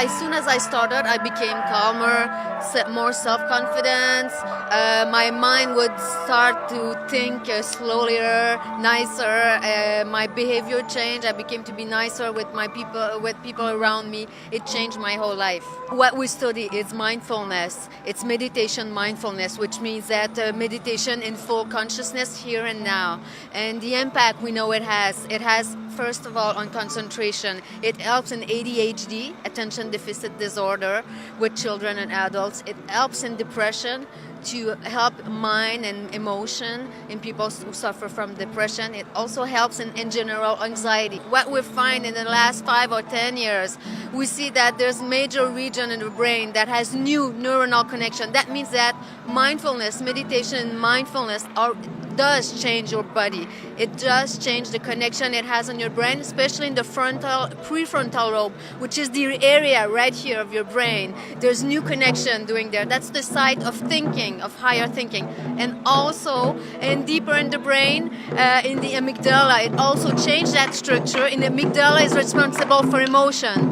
as soon as I started, I became calmer, more self-confidence. My mind would start to think slower, nicer. My behavior changed. I became to be nicer with people around me. It changed my whole life. What we study is mindfulness. It's meditation mindfulness, which means that meditation in full consciousness here and now. And the impact we know it has. It has, first of all, on concentration. It helps in ADHD, attention deficit disorder, with children and adults. It helps in depression, to help mind and emotion in people who suffer from depression. It also helps in general anxiety. What we find in the last 5 or 10 years, we see that there's major region in the brain that has new neuronal connection. That means that mindfulness, meditation and mindfulness does change your body. It does change the connection it has in your brain, especially in the prefrontal lobe, which is the area right here of your brain. There's new connection doing there. That's the site of thinking, of higher thinking. And also, and deeper in the brain, in the amygdala, it also changed that structure. And the amygdala is responsible for emotion.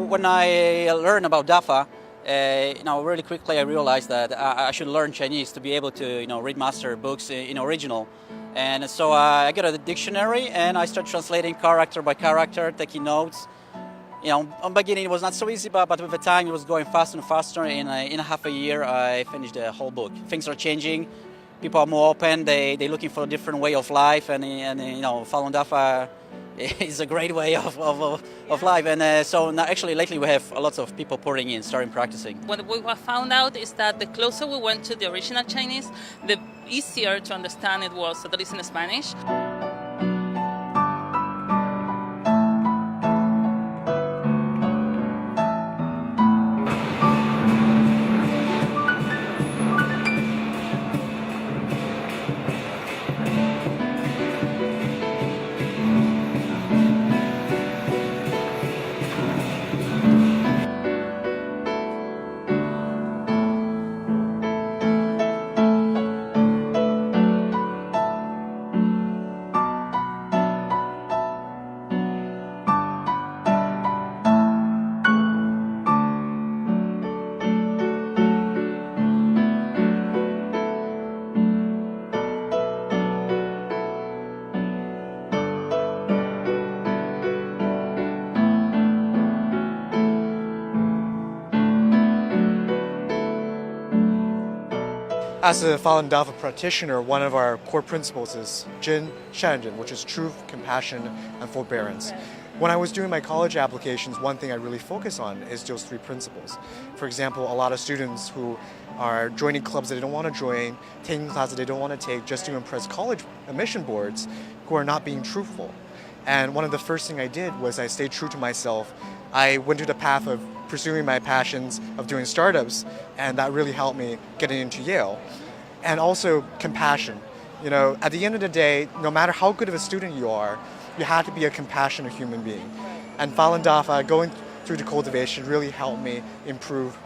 When I learned about DAFA, really quickly I realized that I should learn Chinese to be able to, read master books in original. And so I got a dictionary and I started translating character by character, taking notes. On the beginning it was not so easy, but with the time it was going faster and faster. In a half a year I finished the whole book. Things are changing. People are more open. They're looking for a different way of life, and Falun Dafa is a great way of life. And so now, actually, lately we have a lot of people pouring in, starting practicing. What we found out is that the closer we went to the original Chinese, the easier to understand it was, at least in Spanish. As a Falun Dafa practitioner, one of our core principles is Jin Shanzhen, which is truth, compassion, and forbearance. When I was doing my college applications, one thing I really focus on is those three principles. For example, a lot of students who are joining clubs that they don't want to join, taking classes they don't want to take just to impress college admission boards, who are not being truthful. And one of the first things I did was I stayed true to myself. I went to the path of pursuing my passions of doing startups, and that really helped me getting into Yale. And also compassion. You know, at the end of the day, no matter how good of a student you are, you have to be a compassionate human being. And Falun Dafa, going through the cultivation, really helped me improve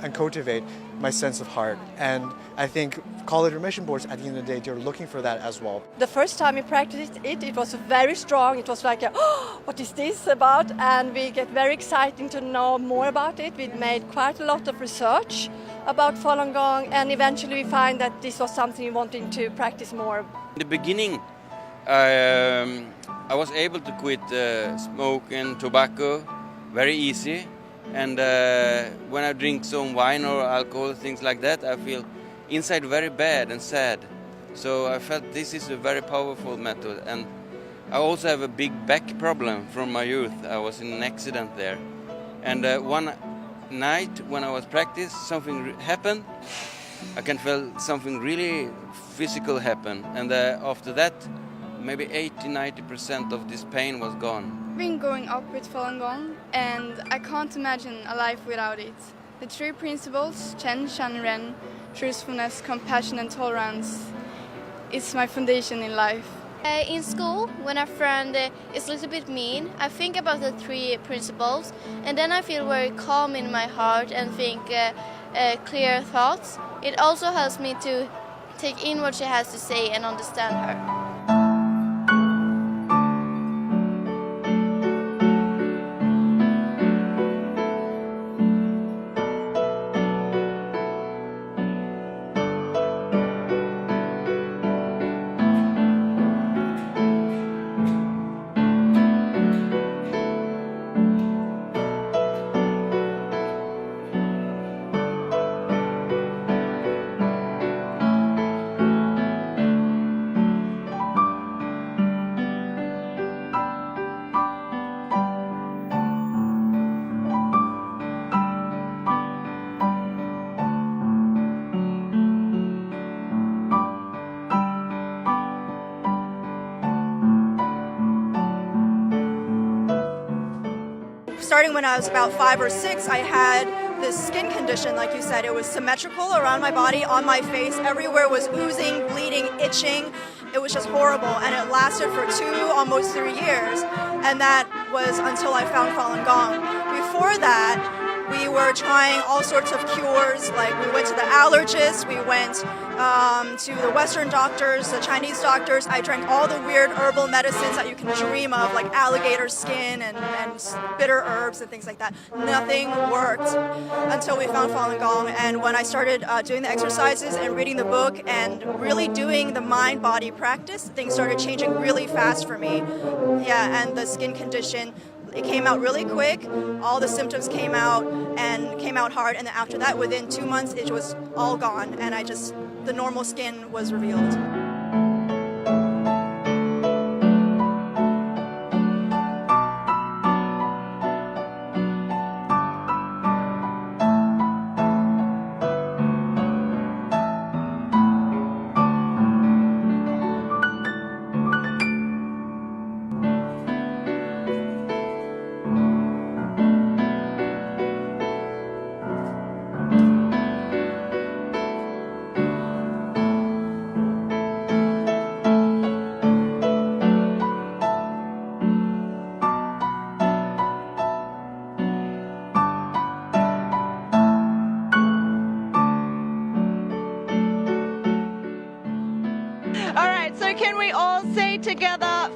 and cultivate my sense of heart. And I think college admission boards, at the end of the day, they're looking for that as well. The first time we practiced it, it was very strong. It was like, oh, what is this about? And we get very excited to know more about it. We made quite a lot of research about Falun Gong, and eventually we find that this was something we wanted to practice more. In the beginning, I was able to quit smoke and tobacco very easy. And when I drink some wine or alcohol, things like that, I feel inside very bad and sad. So I felt this is a very powerful method. And I also have a big back problem from my youth. I was in an accident there. And one night when I was practicing, something happened. I can feel something really physical happen. And after that, maybe 80-90% of this pain was gone. I've been growing up with Falun Gong, and I can't imagine a life without it. The three principles, Chen, Shan, Ren, truthfulness, compassion and tolerance, is my foundation in life. In school, when a friend is a little bit mean, I think about the three principles, and then I feel very calm in my heart and think clear thoughts. It also helps me to take in what she has to say and understand her. Starting when I was about 5 or 6, I had this skin condition, like you said. It was symmetrical around my body, on my face. Everywhere was oozing, bleeding, itching. It was just horrible, and it lasted for 2, almost 3 years. And that was until I found Falun Gong. Before that, we were trying all sorts of cures. Like we went to the allergist, we went to the Western doctors, the Chinese doctors. I drank all the weird herbal medicines that you can dream of, like alligator skin and bitter herbs and things like that. Nothing worked until we found Falun Gong. And when I started doing the exercises and reading the book and really doing the mind-body practice, things started changing really fast for me. Yeah, and the skin condition, it came out really quick. All the symptoms came out and came out hard. And then after that, within 2 months, it was all gone. And the normal skin was revealed. All right, so can we all say together,